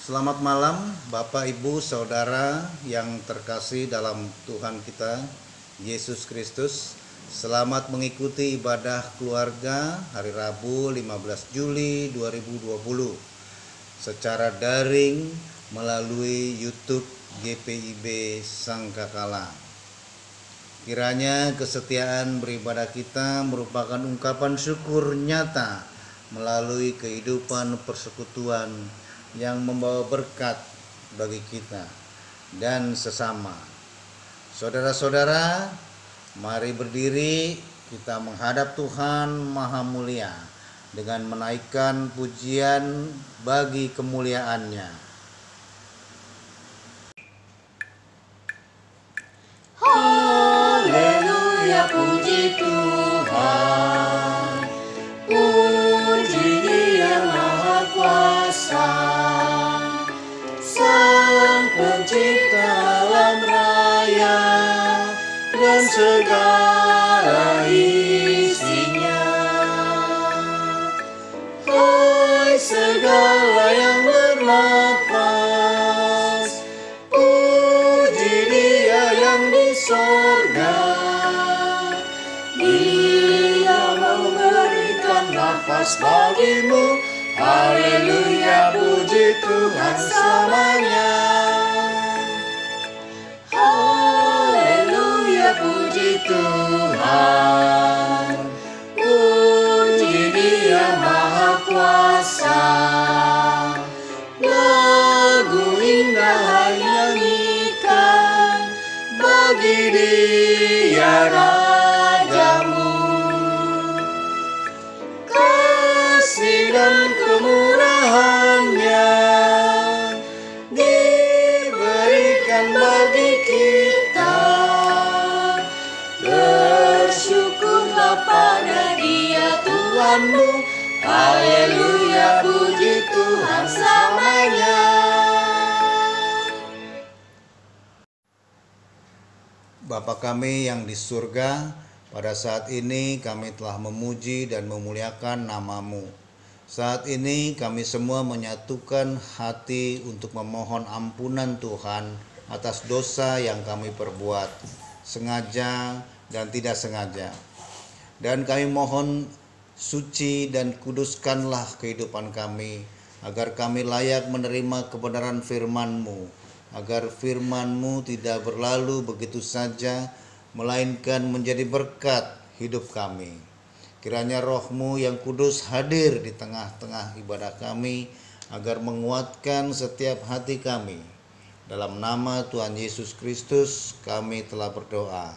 Selamat malam Bapak, Ibu, Saudara yang terkasih dalam Tuhan kita Yesus Kristus. Selamat mengikuti ibadah keluarga hari Rabu 15 Juli 2020 secara daring melalui YouTube GPIB Sangkakala. Kiranya kesetiaan beribadah kita merupakan ungkapan syukur nyata melalui kehidupan persekutuan yang membawa berkat bagi kita dan sesama. Saudara-saudara, mari berdiri, kita menghadap Tuhan Maha Mulia dengan menaikkan pujian bagi kemuliaan-Nya. Haleluya, puji Tuhan, puji Dia Maha Kuasa, Sang Pencipta alam raya dan segala isinya. Hai segala yang bernapas, puji Dia yang di sorga. Dia memberikan nafas bagimu. Haleluya, puji Tuhan selamanya. Haleluya, puji Tuhan, puji Dia Maha Kuasa. Lagu indah hanya nyanyikan bagi Dia Rajamu. Kasih dan kemurahan-Nya diberikan bagi kita. Bersyukurlah pada Dia Tuhanmu. Haleluya, puji Tuhan selamanya. Bapa kami yang di surga, pada saat ini kami telah memuji dan memuliakan nama-Mu. Saat ini kami semua menyatukan hati untuk memohon ampunan Tuhan atas dosa yang kami perbuat, sengaja dan tidak sengaja. Dan kami mohon suci dan kuduskanlah kehidupan kami, agar kami layak menerima kebenaran firman-Mu, agar firman-Mu tidak berlalu begitu saja, melainkan menjadi berkat hidup kami. Kiranya Roh-Mu yang kudus hadir di tengah-tengah ibadah kami, agar menguatkan setiap hati kami. Dalam nama Tuhan Yesus Kristus kami telah berdoa.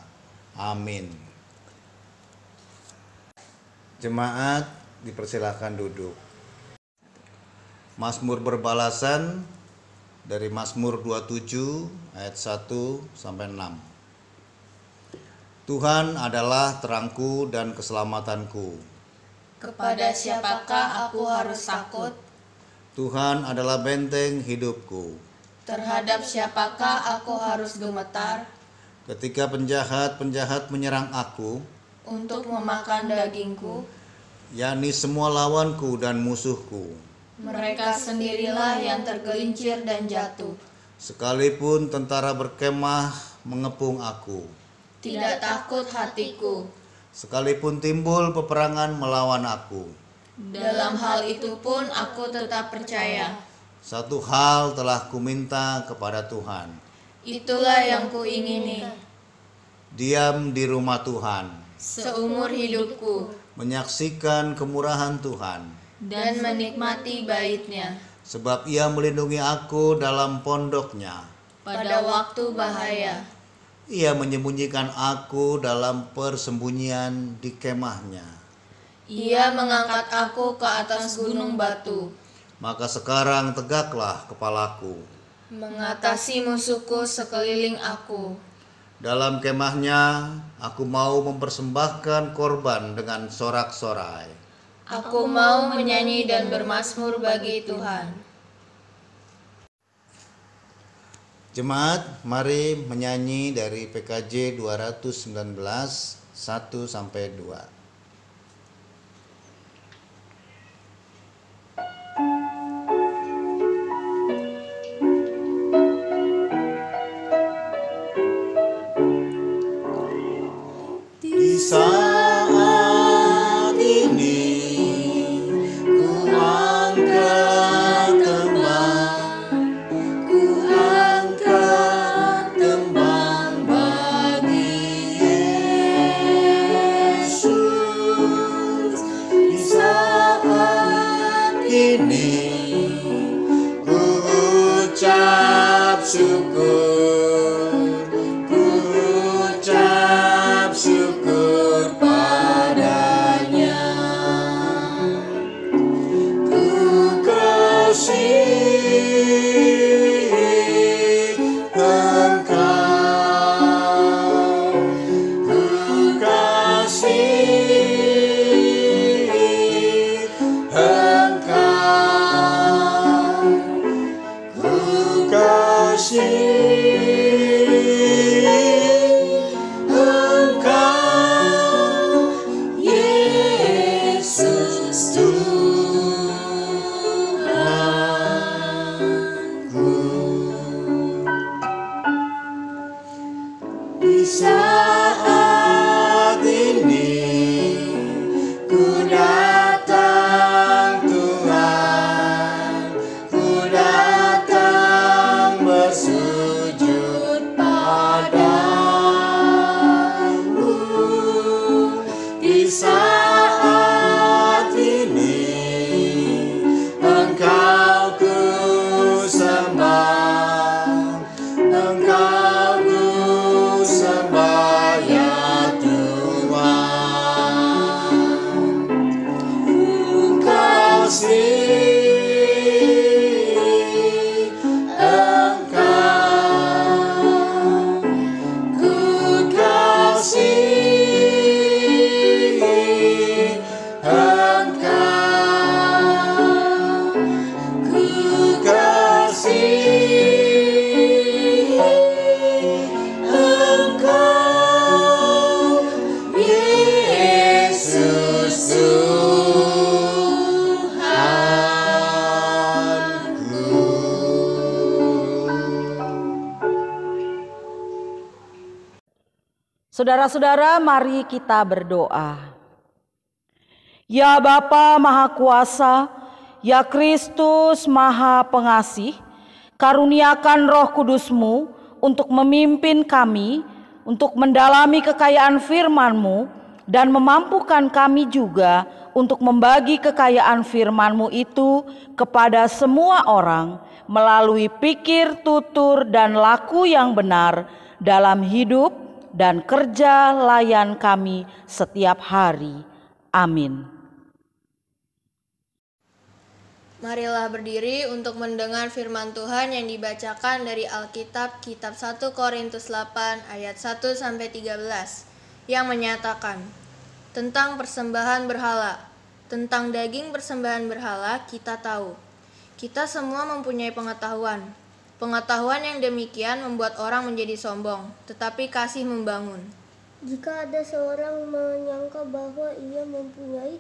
Amin. Jemaat dipersilahkan duduk. Mazmur berbalasan dari Mazmur 27 ayat 1 sampai 6. Tuhan adalah terangku dan keselamatanku. Kepada siapakah aku harus takut? Tuhan adalah benteng hidupku. Terhadap siapakah aku harus gemetar? Ketika penjahat-penjahat menyerang aku, Untuk memakan dagingku, yakni semua lawanku dan musuhku. mereka sendirilah yang tergelincir dan jatuh. Sekalipun tentara berkemah mengepung aku, Tidak takut hatiku. sekalipun timbul peperangan melawan aku, Dalam hal itu pun aku tetap percaya. satu hal telah kuminta kepada Tuhan, Itulah yang kuingini diam di rumah Tuhan, seumur hidupku, menyaksikan kemurahan Tuhan, dan menikmati bait-Nya sebab Ia melindungi aku dalam pondok-Nya. pada waktu bahaya. Ia menyembunyikan aku dalam persembunyian di kemahnya. Ia mengangkat aku ke atas gunung batu, Maka sekarang tegaklah kepalaku. mengatasi musuhku sekeliling aku. Dalam kemahnya aku mau mempersembahkan korban dengan sorak-sorai. Aku mau menyanyi dan bermazmur bagi Tuhan. Jemaat, mari menyanyi dari PKJ 219 1 sampai 2. di saat ini Engkau ku sembah, Engkau ku sembah ya Tuhan. Ku kasih Engkau, ku kasih Engkau, ku kasih Engkau, Yesus Tuhanku. Saudara-saudara, mari kita berdoa. Ya Bapa Maha Kuasa, ya Kristus Maha Pengasih, karuniakan Roh Kudus-Mu untuk memimpin kami, untuk mendalami kekayaan firman-Mu, dan memampukan kami juga untuk membagi kekayaan firman-Mu itu kepada semua orang melalui pikir, tutur, dan laku yang benar dalam hidup dan kerja layan kami setiap hari. Amin. Marilah berdiri untuk mendengar firman Tuhan yang dibacakan dari Alkitab, Kitab 1 Korintus 8 ayat 1-13, yang menyatakan, tentang persembahan berhala, tentang daging persembahan berhala kita tahu. Kita semua mempunyai pengetahuan. Pengetahuan yang demikian membuat orang menjadi sombong, tetapi kasih membangun. Jika ada seorang menyangka bahwa ia mempunyai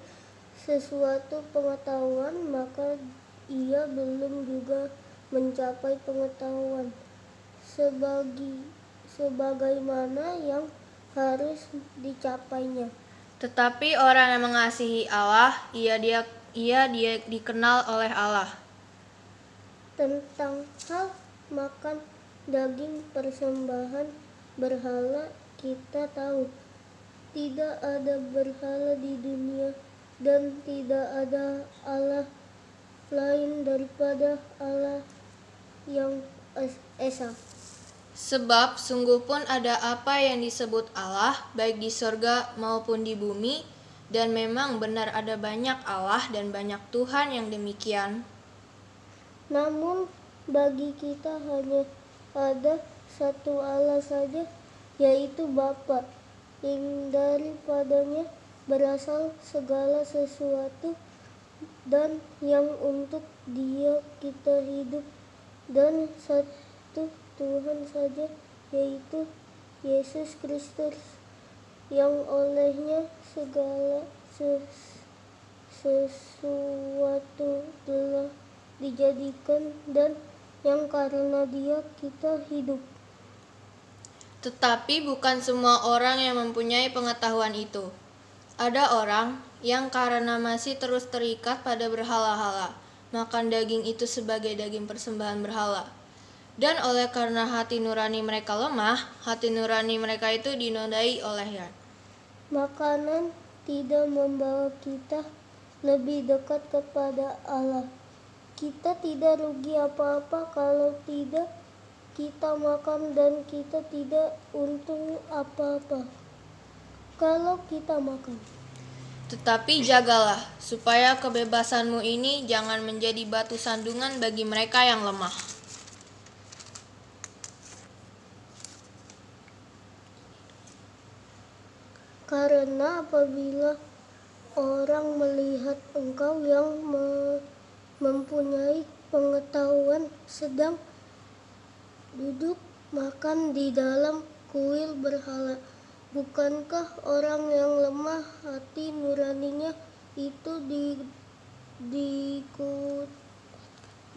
sesuatu pengetahuan, maka ia belum juga mencapai pengetahuan sebagaimana yang harus dicapainya. Tetapi orang yang mengasihi Allah, ia dikenal oleh Allah. Tentang hal makan daging persembahan berhala kita tahu. Tidak ada berhala di dunia dan tidak ada Allah lain daripada Allah yang Esa. Sebab sungguh pun ada apa yang disebut Allah, baik di surga maupun di bumi, dan memang benar ada banyak Allah dan banyak Tuhan yang demikian. Namun bagi kita hanya ada satu Allah saja, yaitu Bapa, yang daripadanya berasal segala sesuatu dan yang untuk Dia kita hidup, dan satu Tuhan saja, yaitu Yesus Kristus, yang olehnya segala sesuatu telah dijadikan dan yang karena Dia kita hidup. Tetapi bukan semua orang yang mempunyai pengetahuan itu. Ada orang yang karena masih terus terikat pada berhala-hala, makan daging itu sebagai daging persembahan berhala. Dan oleh karena hati nurani mereka lemah, hati nurani mereka itu dinodai olehnya. Makanan tidak membawa kita lebih dekat kepada Allah. Kita tidak rugi apa-apa kalau tidak kita makan, dan kita tidak untung apa-apa kalau kita makan. Tetapi jagalah, supaya kebebasanmu ini jangan menjadi batu sandungan bagi mereka yang lemah. Karena apabila orang melihat engkau yang mempunyai pengetahuan sedang duduk makan di dalam kuil berhala, bukankah orang yang lemah hati nuraninya itu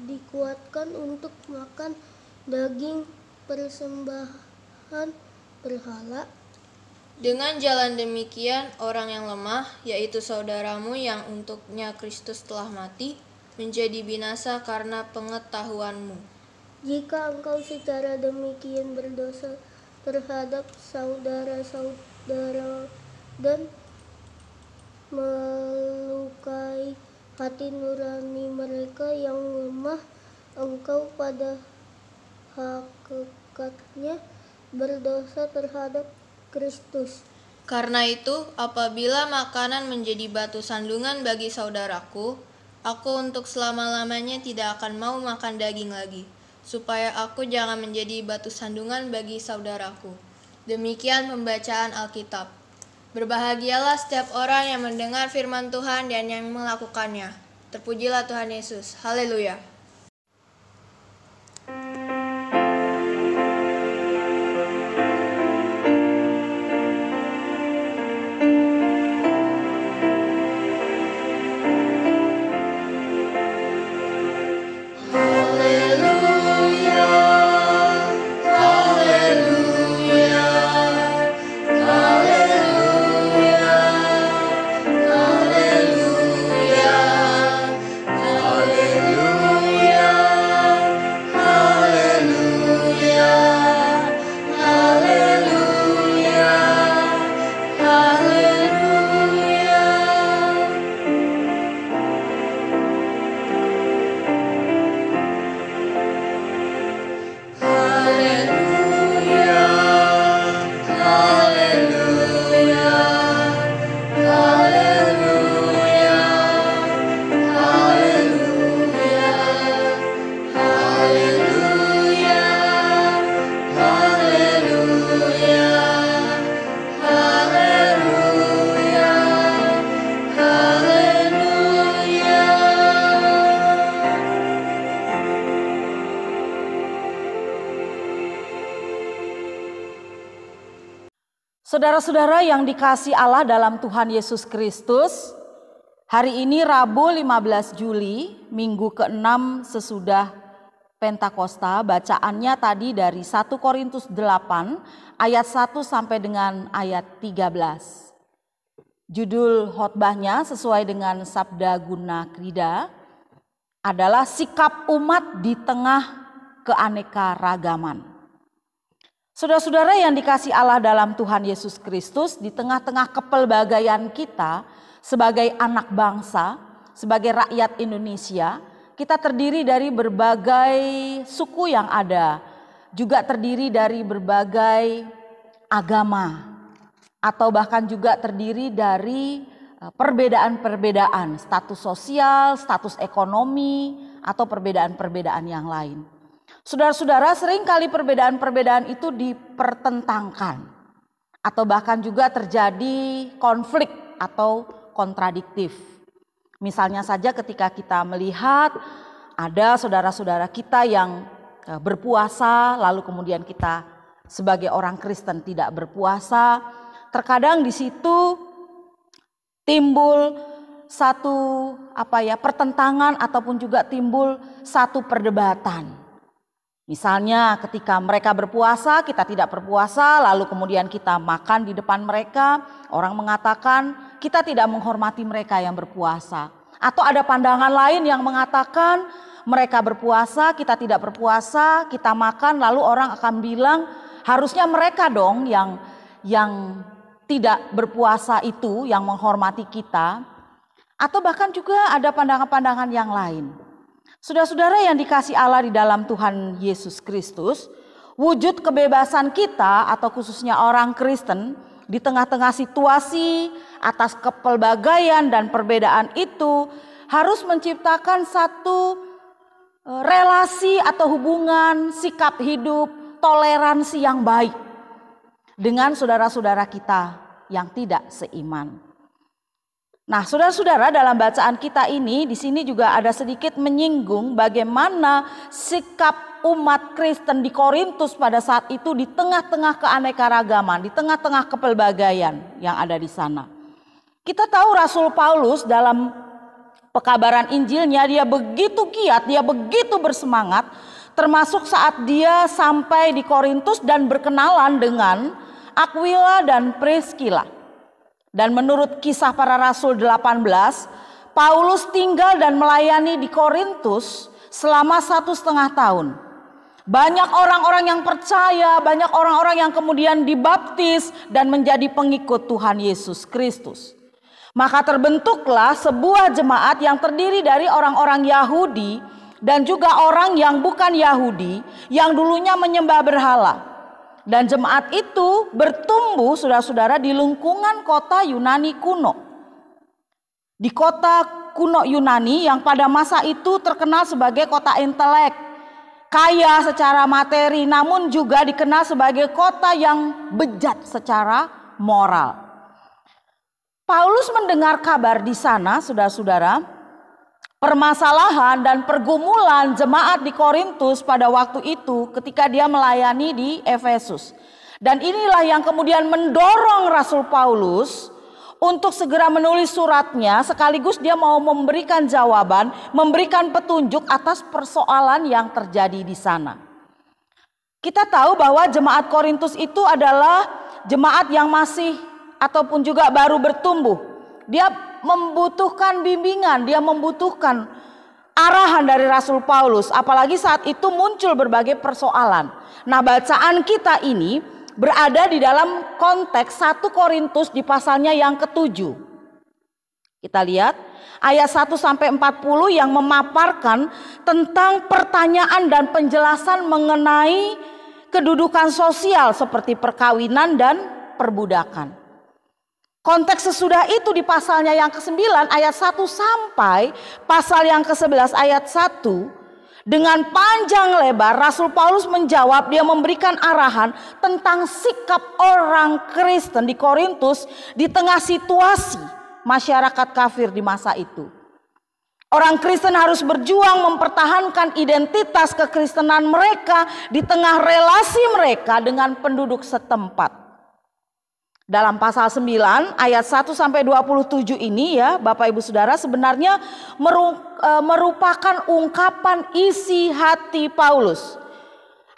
dikuatkan untuk makan daging persembahan berhala? Dengan jalan demikian, orang yang lemah, yaitu saudaramu yang untuknya Kristus telah mati, menjadi binasa karena pengetahuanmu. Jika engkau secara demikian berdosa terhadap saudara-saudara dan hati nurani mereka yang lemah. Engkau pada hakikatnya berdosa terhadap Kristus. Karena itu, apabila makanan menjadi batu sandungan bagi saudaraku, aku untuk selama-lamanya tidak akan mau makan daging lagi, supaya aku jangan menjadi batu sandungan bagi saudaraku. Demikian pembacaan Alkitab. Berbahagialah setiap orang yang mendengar firman Tuhan dan yang melakukannya. Terpujilah Tuhan Yesus. Haleluya. Saudara-saudara yang dikasihi Allah dalam Tuhan Yesus Kristus, hari ini Rabu 15 Juli, minggu ke-6 sesudah Pentakosta, bacaannya tadi dari 1 Korintus 8 ayat 1 sampai dengan ayat 13. Judul khotbahnya sesuai dengan Sabda Guna Krida adalah sikap umat di tengah keanekaragaman. Saudara-saudara yang dikasihi Allah dalam Tuhan Yesus Kristus, di tengah-tengah kepelbagaian kita sebagai anak bangsa, sebagai rakyat Indonesia, kita terdiri dari berbagai suku yang ada, juga terdiri dari berbagai agama, atau bahkan juga terdiri dari perbedaan-perbedaan status sosial, status ekonomi, atau perbedaan-perbedaan yang lain. Saudara-saudara, seringkali perbedaan-perbedaan itu dipertentangkan atau bahkan juga terjadi konflik atau kontradiktif. Misalnya saja ketika kita melihat ada saudara-saudara kita yang berpuasa, lalu kemudian kita sebagai orang Kristen tidak berpuasa, terkadang di situ timbul satu pertentangan ataupun juga timbul satu perdebatan. Misalnya ketika mereka berpuasa, kita tidak berpuasa, lalu kemudian kita makan di depan mereka, orang mengatakan kita tidak menghormati mereka yang berpuasa. Atau ada pandangan lain yang mengatakan mereka berpuasa, kita tidak berpuasa, kita makan, lalu orang akan bilang harusnya mereka dong yang tidak berpuasa itu yang menghormati kita. Atau bahkan juga ada pandangan-pandangan yang lain. Saudara-saudara yang dikasihi Allah di dalam Tuhan Yesus Kristus, wujud kebebasan kita atau khususnya orang Kristen di tengah-tengah situasi atas kepelbagaian dan perbedaan itu harus menciptakan satu relasi atau hubungan, sikap hidup, toleransi yang baik dengan saudara-saudara kita yang tidak seiman. Nah, saudara-saudara, dalam bacaan kita ini di sini juga ada sedikit menyinggung bagaimana sikap umat Kristen di Korintus pada saat itu di tengah-tengah keanekaragaman, di tengah-tengah kepelbagaian yang ada di sana. Kita tahu Rasul Paulus dalam pekabaran Injilnya dia begitu giat, dia begitu bersemangat, termasuk saat dia sampai di Korintus dan berkenalan dengan Aquila dan Priscilla. Dan menurut Kisah Para Rasul 18, Paulus tinggal dan melayani di Korintus selama 1,5 tahun. Banyak orang-orang yang percaya, banyak orang-orang yang kemudian dibaptis dan menjadi pengikut Tuhan Yesus Kristus. Maka terbentuklah sebuah jemaat yang terdiri dari orang-orang Yahudi dan juga orang yang bukan Yahudi yang dulunya menyembah berhala. Dan jemaat itu bertumbuh, saudara-saudara, di lingkungan kota Yunani kuno. Di kota kuno Yunani yang pada masa itu terkenal sebagai kota intelek, kaya secara materi, namun juga dikenal sebagai kota yang bejat secara moral. Paulus mendengar kabar di sana, saudara-saudara, permasalahan dan pergumulan jemaat di Korintus pada waktu itu ketika dia melayani di Efesus. Dan inilah yang kemudian mendorong Rasul Paulus untuk segera menulis suratnya, sekaligus dia mau memberikan jawaban, memberikan petunjuk atas persoalan yang terjadi di sana. Kita tahu bahwa jemaat Korintus itu adalah jemaat yang masih ataupun juga baru bertumbuh. Dia membutuhkan bimbingan, dia membutuhkan arahan dari Rasul Paulus, apalagi saat itu muncul berbagai persoalan. Nah, bacaan kita ini berada di dalam konteks 1 Korintus di pasalnya yang ke-7. Kita lihat ayat 1 sampai 40 yang memaparkan tentang pertanyaan dan penjelasan mengenai kedudukan sosial seperti perkawinan dan perbudakan. Konteks sesudah itu di pasalnya yang ke-9 ayat 1 sampai pasal yang ke-11 ayat 1, dengan panjang lebar Rasul Paulus menjawab, dia memberikan arahan tentang sikap orang Kristen di Korintus di tengah situasi masyarakat kafir di masa itu. Orang Kristen harus berjuang mempertahankan identitas kekristenan mereka di tengah relasi mereka dengan penduduk setempat. Dalam pasal 9 ayat 1 sampai 27 ini ya Bapak Ibu Saudara, sebenarnya merupakan ungkapan isi hati Paulus.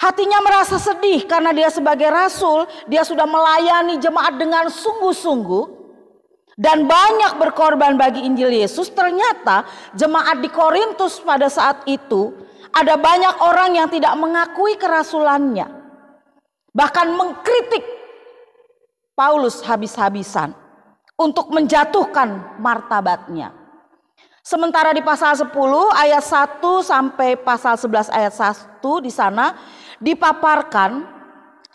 Hatinya merasa sedih karena dia sebagai rasul, dia sudah melayani jemaat dengan sungguh-sungguh dan banyak berkorban bagi Injil Yesus. Ternyata jemaat di Korintus pada saat itu ada banyak orang yang tidak mengakui kerasulannya, bahkan mengkritik Paulus habis-habisan untuk menjatuhkan martabatnya. Sementara di pasal 10 ayat 1 sampai pasal 11 ayat 1 di sana dipaparkan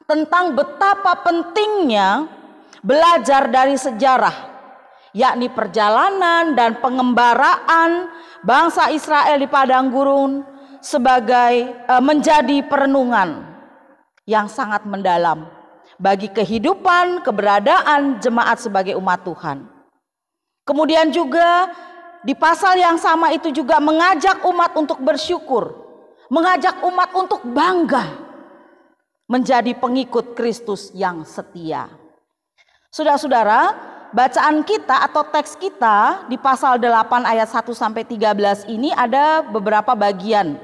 tentang betapa pentingnya belajar dari sejarah, yakni perjalanan dan pengembaraan bangsa Israel di padang gurun sebagai menjadi perenungan yang sangat mendalam bagi kehidupan, keberadaan jemaat sebagai umat Tuhan. Kemudian juga di pasal yang sama itu juga mengajak umat untuk bersyukur, mengajak umat untuk bangga menjadi pengikut Kristus yang setia. Saudara-saudara, bacaan kita atau teks kita di pasal 8 ayat 1 sampai 13 ini ada beberapa bagian.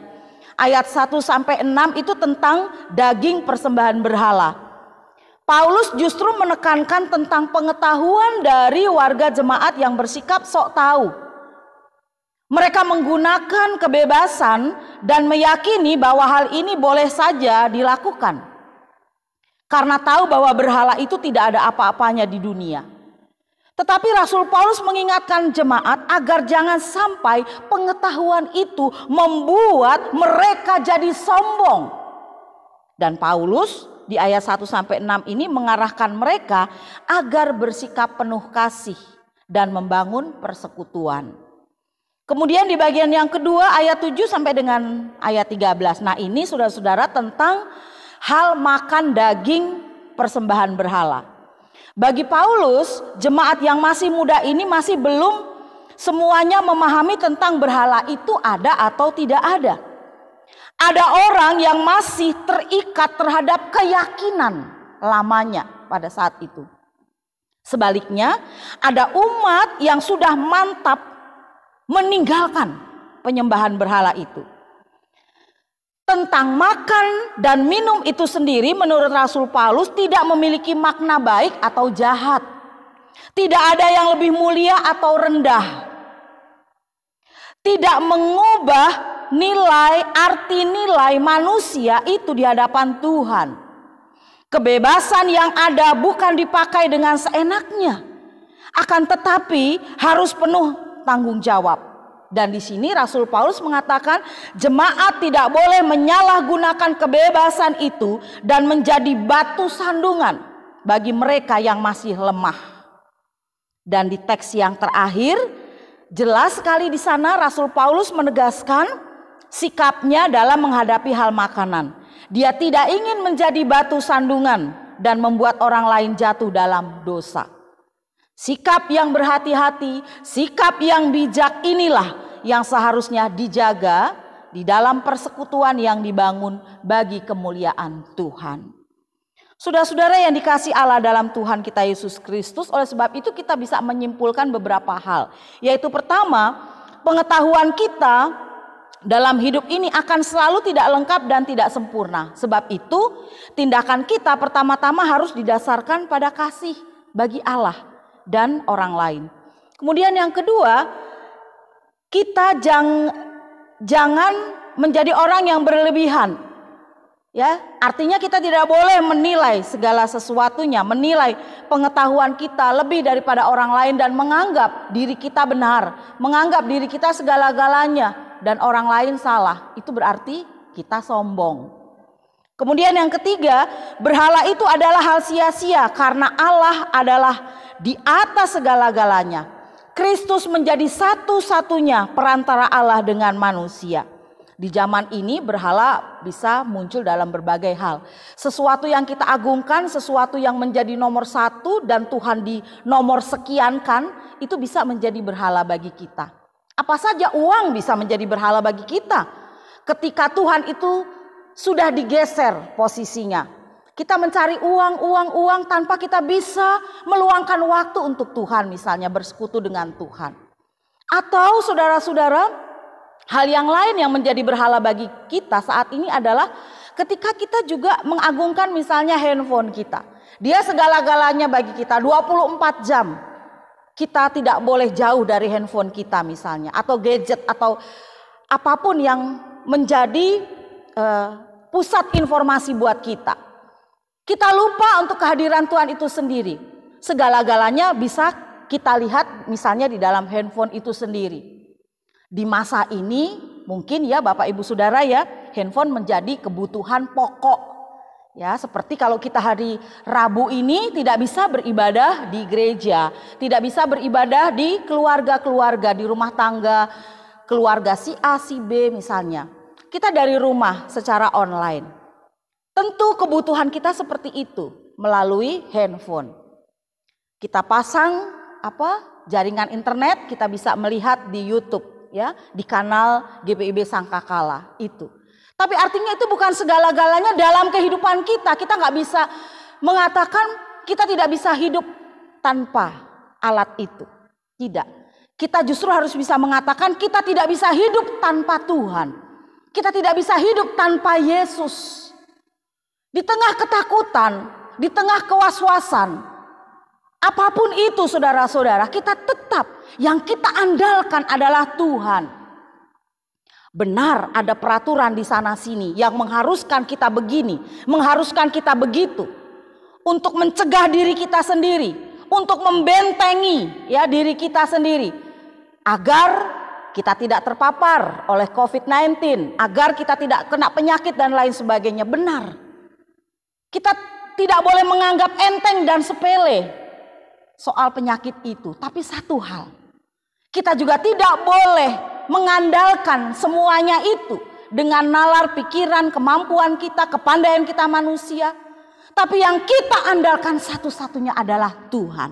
Ayat 1 sampai 6 itu tentang daging persembahan berhala. Paulus justru menekankan tentang pengetahuan dari warga jemaat yang bersikap sok tahu. Mereka menggunakan kebebasan dan meyakini bahwa hal ini boleh saja dilakukan, karena tahu bahwa berhala itu tidak ada apa-apanya di dunia. Tetapi Rasul Paulus mengingatkan jemaat agar jangan sampai pengetahuan itu membuat mereka jadi sombong. Dan Paulus di ayat 1 sampai 6 ini mengarahkan mereka agar bersikap penuh kasih dan membangun persekutuan. Kemudian di bagian yang kedua ayat 7 sampai dengan ayat 13. Nah, ini saudara-saudara tentang hal makan daging persembahan berhala. Bagi Paulus, jemaat yang masih muda ini masih belum semuanya memahami tentang berhala itu ada atau tidak ada. Ada orang yang masih terikat terhadap keyakinan lamanya pada saat itu. Sebaliknya, ada umat yang sudah mantap meninggalkan penyembahan berhala itu. Tentang makan dan minum itu sendiri menurut Rasul Paulus tidak memiliki makna baik atau jahat. Tidak ada yang lebih mulia atau rendah. Tidak mengubah arti nilai manusia itu di hadapan Tuhan. Kebebasan yang ada bukan dipakai dengan seenaknya. Akan tetapi harus penuh tanggung jawab. Dan di sini Rasul Paulus mengatakan jemaat tidak boleh menyalahgunakan kebebasan itu dan menjadi batu sandungan bagi mereka yang masih lemah. Dan di teks yang terakhir jelas sekali di sana Rasul Paulus menegaskan sikapnya dalam menghadapi hal makanan. Dia tidak ingin menjadi batu sandungan dan membuat orang lain jatuh dalam dosa. Sikap yang berhati-hati, sikap yang bijak inilah yang seharusnya dijaga di dalam persekutuan yang dibangun bagi kemuliaan Tuhan. Saudara-saudara yang dikasihi Allah dalam Tuhan kita Yesus Kristus, oleh sebab itu kita bisa menyimpulkan beberapa hal. Yaitu pertama, pengetahuan kita dalam hidup ini akan selalu tidak lengkap dan tidak sempurna. Sebab itu tindakan kita pertama-tama harus didasarkan pada kasih bagi Allah dan orang lain. Kemudian yang kedua, kita jangan menjadi orang yang berlebihan. Ya, artinya kita tidak boleh menilai segala sesuatunya, menilai pengetahuan kita lebih daripada orang lain dan menganggap diri kita benar, menganggap diri kita segala-galanya dan orang lain salah. Itu berarti kita sombong. Kemudian yang ketiga, berhala itu adalah hal sia-sia karena Allah adalah di atas segala-galanya. Kristus menjadi satu-satunya perantara Allah dengan manusia. Di zaman ini berhala bisa muncul dalam berbagai hal. Sesuatu yang kita agungkan, sesuatu yang menjadi nomor satu dan Tuhan di nomor sekiankan, itu bisa menjadi berhala bagi kita. Apa saja uang bisa menjadi berhala bagi kita. Ketika Tuhan itu sudah digeser posisinya. Kita mencari uang tanpa kita bisa meluangkan waktu untuk Tuhan, misalnya bersekutu dengan Tuhan. Atau saudara-saudara, hal yang lain yang menjadi berhala bagi kita saat ini adalah ketika kita juga mengagungkan misalnya handphone kita. Dia segala-galanya bagi kita 24 jam. Kita tidak boleh jauh dari handphone kita misalnya. Atau gadget atau apapun yang menjadi pusat informasi buat kita. Kita lupa untuk kehadiran Tuhan itu sendiri. Segala-galanya bisa kita lihat misalnya di dalam handphone itu sendiri. Di masa ini mungkin ya Bapak Ibu Saudara ya, handphone menjadi kebutuhan pokok. Ya, seperti kalau kita hari Rabu ini tidak bisa beribadah di gereja, tidak bisa beribadah di keluarga-keluarga, di rumah tangga, keluarga si A, si B misalnya. Kita dari rumah secara online. Tentu kebutuhan kita seperti itu melalui handphone. Kita pasang jaringan internet, kita bisa melihat di YouTube ya, di kanal GPIB Sangkakala itu. Tapi artinya itu bukan segala-galanya dalam kehidupan kita. Kita nggak bisa mengatakan kita tidak bisa hidup tanpa alat itu. Tidak. Kita justru harus bisa mengatakan kita tidak bisa hidup tanpa Tuhan. Kita tidak bisa hidup tanpa Yesus. Di tengah ketakutan, di tengah kewaswasan, apapun itu saudara-saudara, kita tetap yang kita andalkan adalah Tuhan. Benar ada peraturan di sana sini yang mengharuskan kita begini, mengharuskan kita begitu. Untuk mencegah diri kita sendiri, untuk membentengi ya diri kita sendiri. Agar kita tidak terpapar oleh COVID-19, agar kita tidak kena penyakit dan lain sebagainya. Benar. Kita tidak boleh menganggap enteng dan sepele soal penyakit itu. Tapi satu hal, kita juga tidak boleh mengandalkan semuanya itu dengan nalar pikiran, kemampuan kita, kepandaian kita manusia. Tapi yang kita andalkan satu-satunya adalah Tuhan.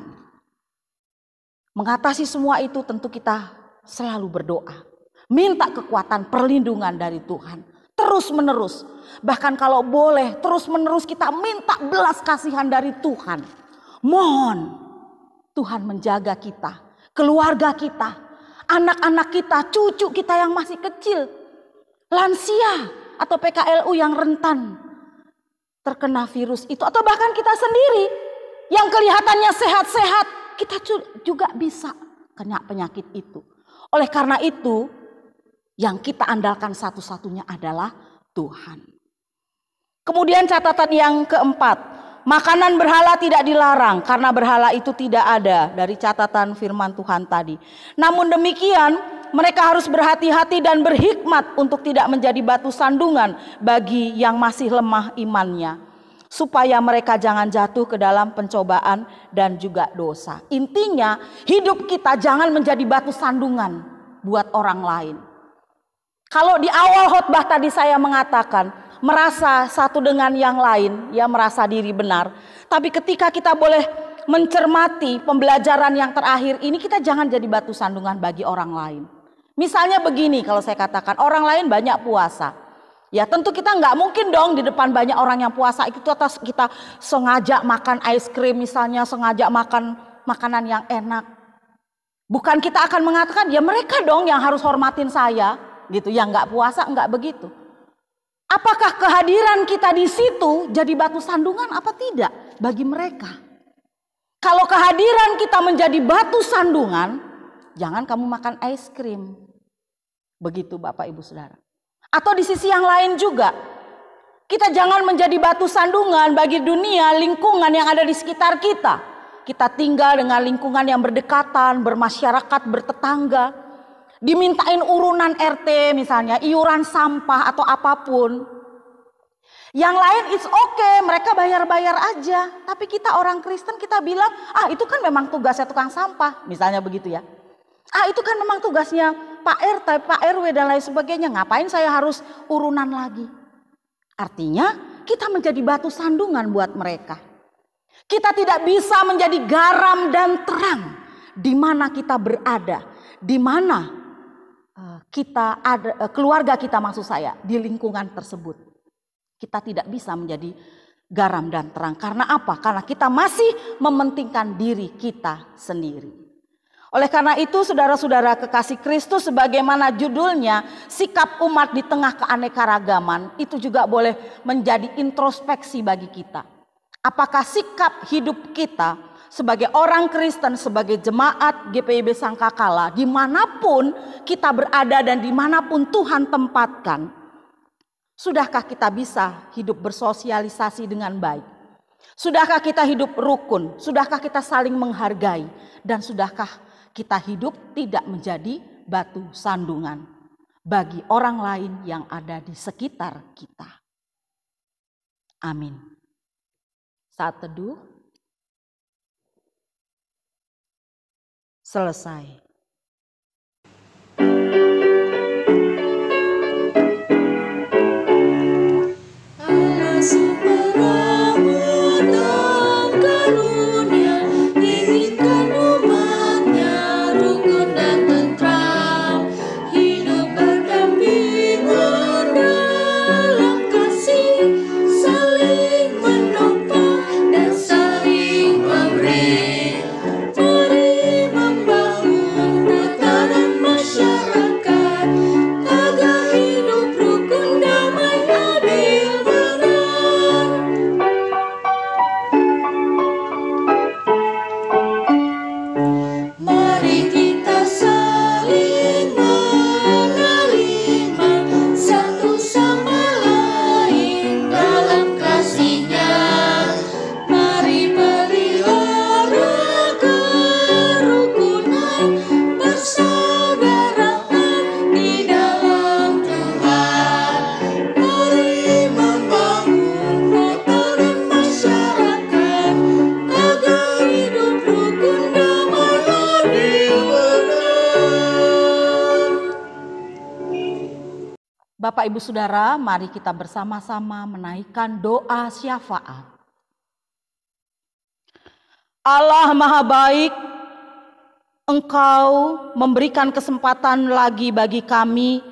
Mengatasi semua itu tentu kita selalu berdoa. Minta kekuatan perlindungan dari Tuhan. Terus menerus, bahkan kalau boleh terus menerus kita minta belas kasihan dari Tuhan. Mohon Tuhan menjaga kita, keluarga kita, anak-anak kita, cucu kita yang masih kecil, lansia atau PKLU yang rentan terkena virus itu, atau bahkan kita sendiri yang kelihatannya sehat-sehat, kita juga bisa kena penyakit itu. Oleh karena itu, yang kita andalkan satu-satunya adalah Tuhan. Kemudian catatan yang keempat, Makanan berhala tidak dilarang karena berhala itu tidak ada dari catatan firman Tuhan tadi. Namun demikian, mereka harus berhati-hati dan berhikmat untuk tidak menjadi batu sandungan bagi yang masih lemah imannya, supaya mereka jangan jatuh ke dalam pencobaan dan juga dosa. Intinya, hidup kita jangan menjadi batu sandungan buat orang lain. Kalau di awal khotbah tadi saya mengatakan merasa satu dengan yang lain, ya merasa diri benar. Tapi ketika kita boleh mencermati pembelajaran yang terakhir ini, kita jangan jadi batu sandungan bagi orang lain. Misalnya begini, kalau saya katakan orang lain banyak puasa. Ya tentu kita nggak mungkin dong di depan banyak orang yang puasa itu atas kita sengaja makan es krim misalnya, sengaja makan makanan yang enak. Bukan kita akan mengatakan ya mereka dong yang harus hormatin saya gitu, yang nggak puasa nggak begitu. Apakah kehadiran kita di situ jadi batu sandungan apa tidak bagi mereka? Kalau kehadiran kita menjadi batu sandungan, jangan kamu makan es krim. Begitu Bapak Ibu Saudara. Atau di sisi yang lain juga, kita jangan menjadi batu sandungan bagi dunia, lingkungan yang ada di sekitar kita. Kita tinggal dengan lingkungan yang berdekatan, bermasyarakat, bertetangga. Dimintain urunan RT misalnya, iuran sampah atau apapun. Yang lain it's okay, mereka bayar-bayar aja. Tapi kita orang Kristen kita bilang, itu kan memang tugasnya tukang sampah. Misalnya begitu ya. Itu kan memang tugasnya Pak RT, Pak RW dan lain sebagainya. Ngapain saya harus urunan lagi? Artinya kita menjadi batu sandungan buat mereka. Kita tidak bisa menjadi garam dan terang di mana kita berada, di mana kita ada, keluarga kita maksud saya, di lingkungan tersebut. Kita tidak bisa menjadi garam dan terang. Karena apa? Karena kita masih mementingkan diri kita sendiri. Oleh karena itu saudara-saudara kekasih Kristus, sebagaimana judulnya sikap umat di tengah keanekaragaman, itu juga boleh menjadi introspeksi bagi kita. Apakah sikap hidup kita sebagai orang Kristen, sebagai jemaat GPIB Sangkakala, dimanapun kita berada dan dimanapun Tuhan tempatkan, sudahkah kita bisa hidup bersosialisasi dengan baik? Sudahkah kita hidup rukun? Sudahkah kita saling menghargai? Dan sudahkah kita hidup tidak menjadi batu sandungan bagi orang lain yang ada di sekitar kita? Amin. Saat teduh selesai. Bapak Ibu Saudara, mari kita bersama-sama menaikkan doa syafaat. Allah Maha Baik, Engkau memberikan kesempatan lagi bagi kami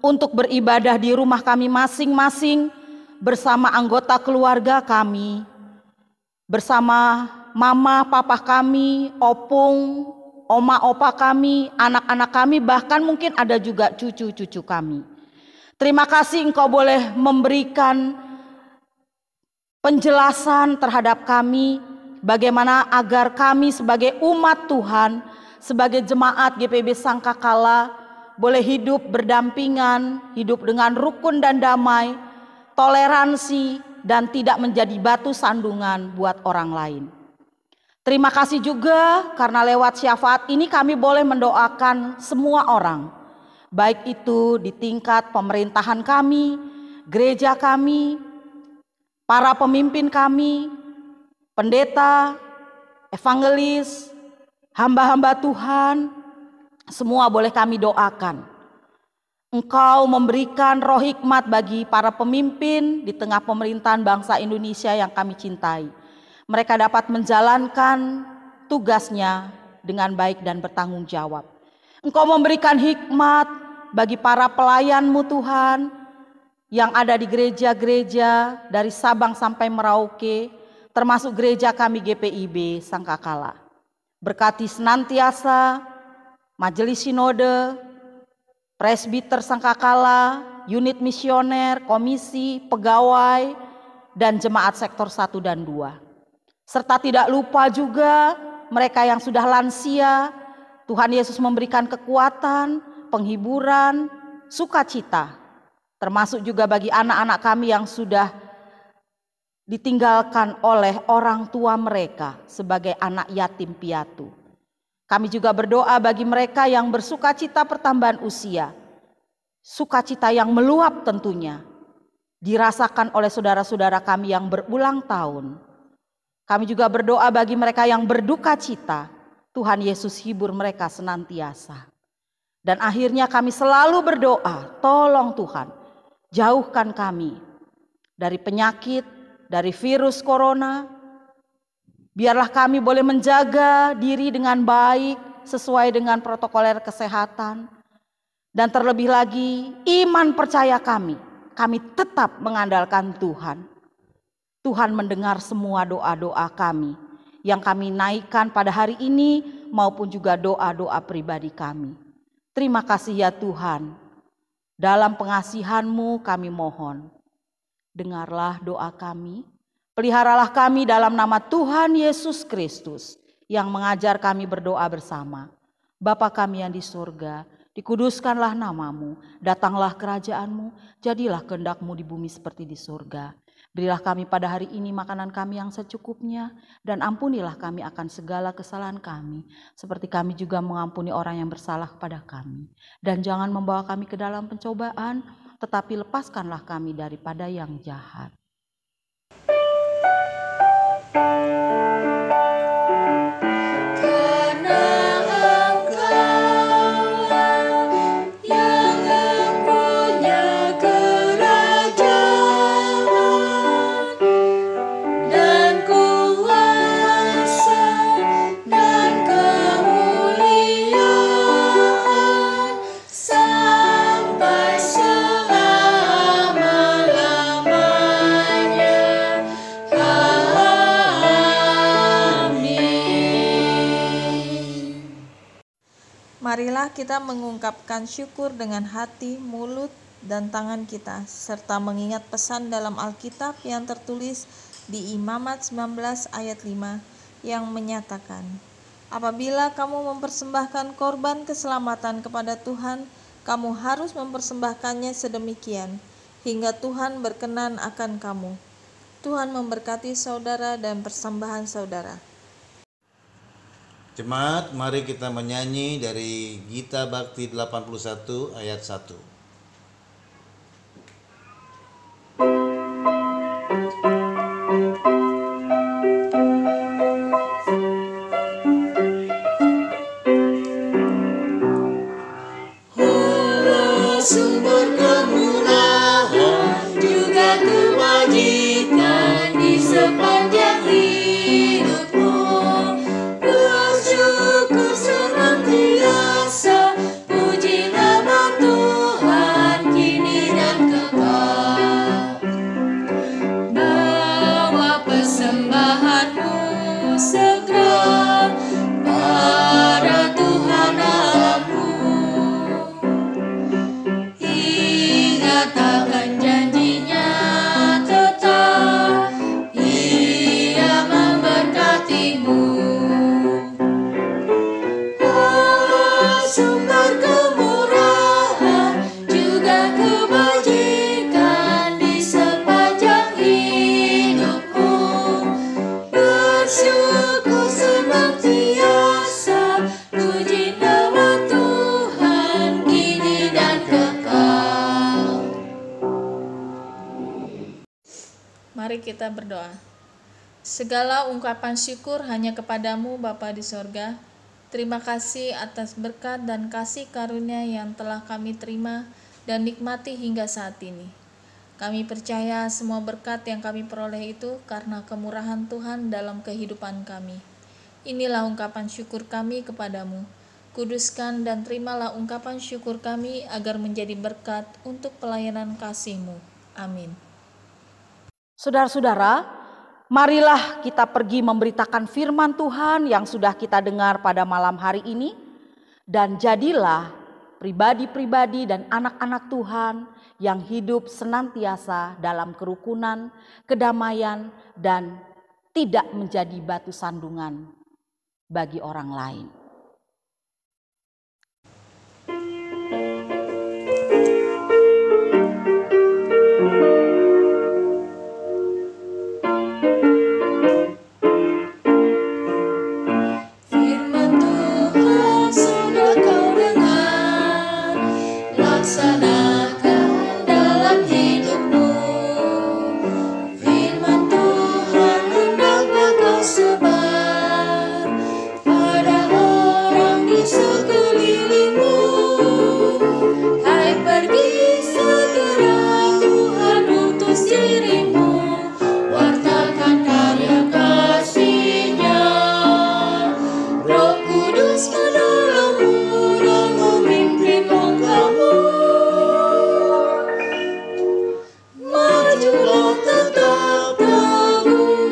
untuk beribadah di rumah kami masing-masing bersama anggota keluarga kami, bersama mama papa kami, opung, oma opa kami, anak-anak kami, bahkan mungkin ada juga cucu-cucu kami. Terima kasih Engkau boleh memberikan penjelasan terhadap kami bagaimana agar kami sebagai umat Tuhan, sebagai jemaat GPIB Sangkakala boleh hidup berdampingan, hidup dengan rukun dan damai, toleransi, dan tidak menjadi batu sandungan buat orang lain. Terima kasih juga karena lewat syafaat ini kami boleh mendoakan semua orang, baik itu di tingkat pemerintahan kami, gereja kami, para pemimpin kami, pendeta, evangelis, hamba-hamba Tuhan, semua boleh kami doakan. Engkau memberikan roh hikmat bagi para pemimpin di tengah pemerintahan bangsa Indonesia yang kami cintai. Mereka dapat menjalankan tugasnya dengan baik dan bertanggung jawab. Engkau memberikan hikmat bagi para pelayan-Mu Tuhan yang ada di gereja-gereja dari Sabang sampai Merauke, termasuk gereja kami GPIB Sangkakala. Berkati senantiasa Majelis Sinode, Presbiter Sangkakala, unit misioner, komisi, pegawai, dan jemaat sektor 1 dan 2. Serta tidak lupa juga mereka yang sudah lansia, Tuhan Yesus memberikan kekuatan, penghiburan, sukacita. Termasuk juga bagi anak-anak kami yang sudah ditinggalkan oleh orang tua mereka sebagai anak yatim piatu. Kami juga berdoa bagi mereka yang bersukacita pertambahan usia. Sukacita yang meluap tentunya dirasakan oleh saudara-saudara kami yang berulang tahun. Kami juga berdoa bagi mereka yang berduka cita. Tuhan Yesus hibur mereka senantiasa. Dan akhirnya kami selalu berdoa, tolong Tuhan, jauhkan kami dari penyakit, dari virus corona. Biarlah kami boleh menjaga diri dengan baik sesuai dengan protokoler kesehatan. Dan terlebih lagi iman percaya kami tetap mengandalkan Tuhan. Tuhan mendengar semua doa-doa kami yang kami naikkan pada hari ini maupun juga doa-doa pribadi kami. Terima kasih ya Tuhan. Dalam pengasihan-Mu kami mohon. Dengarlah doa kami. Peliharalah kami dalam nama Tuhan Yesus Kristus yang mengajar kami berdoa bersama. Bapa kami yang di surga, dikuduskanlah nama-Mu, datanglah kerajaan-Mu, jadilah kehendak-Mu di bumi seperti di surga. Berilah kami pada hari ini makanan kami yang secukupnya, dan ampunilah kami akan segala kesalahan kami, seperti kami juga mengampuni orang yang bersalah kepada kami. Dan jangan membawa kami ke dalam pencobaan, tetapi lepaskanlah kami daripada yang jahat. Marilah kita mengungkapkan syukur dengan hati, mulut, dan tangan kita, serta mengingat pesan dalam Alkitab yang tertulis di Imamat 19 ayat 5 yang menyatakan, apabila kamu mempersembahkan korban keselamatan kepada Tuhan, kamu harus mempersembahkannya sedemikian, hingga Tuhan berkenan akan kamu. Tuhan memberkati saudara dan persembahan saudara. Jemaat, mari kita menyanyi dari Gita Bakti 81 ayat 1. Sumber kemurahan juga kebajikan di sepanjang hidupmu. Bersyukur senantiasa, puji nama Tuhan kini dan kekal. Bawa persembahanmu segera pada Tuhan Allahmu. Katakan janjinya tetap, Ia memberkatimu. Allah sumber kemurahan juga kebajikan di sepanjang hidup. Mari kita berdoa. Segala ungkapan syukur hanya kepadamu Bapa di sorga. Terima kasih atas berkat dan kasih karunia yang telah kami terima dan nikmati hingga saat ini. Kami percaya semua berkat yang kami peroleh itu karena kemurahan Tuhan dalam kehidupan kami. Inilah ungkapan syukur kami kepadamu. Kuduskan dan terimalah ungkapan syukur kami agar menjadi berkat untuk pelayanan kasih-Mu. Amin. Saudara-saudara, marilah kita pergi memberitakan firman Tuhan yang sudah kita dengar pada malam hari ini. Dan jadilah pribadi-pribadi dan anak-anak Tuhan yang hidup senantiasa dalam kerukunan, kedamaian, dan tidak menjadi batu sandungan bagi orang lain. Firman Tuhan sudah kau dengar, laksanakan dalam hidupmu. Firman Tuhan hendaklah kau sebar pada orang di sekelilingmu. Hai, pergi segera, Tuhan utus dirimu, wartakan karya kasih-Nya. Roh Kudus menolongmu dan memimpin langkahmu. Majulah tetap teguh.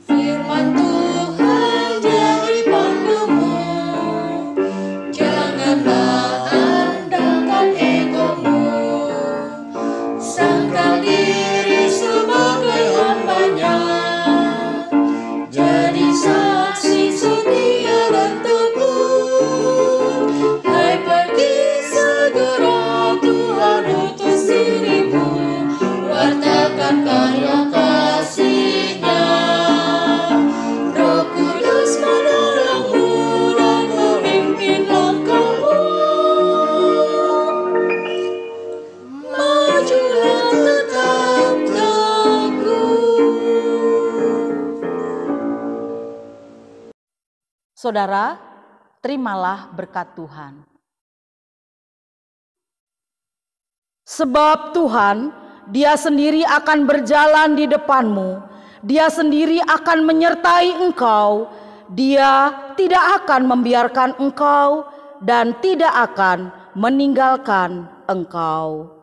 Firman Tuhan jadi pandumu, janganlah andalkan egomu. Sangkal diri sebagai hamba-Nya, jadi saksi setia dan teguh. Hai, pergi segera, Tuhan utus dirimu, wartakan karya kasih-Nya. Roh Kudus menolongmu dan memimpin langkahmu. Majulah tetap teguh. Saudara, terimalah berkat Tuhan. Sebab Tuhan, Dia sendiri akan berjalan di depanmu. Dia sendiri akan menyertai engkau. Dia tidak akan membiarkan engkau dan tidak akan meninggalkan engkau.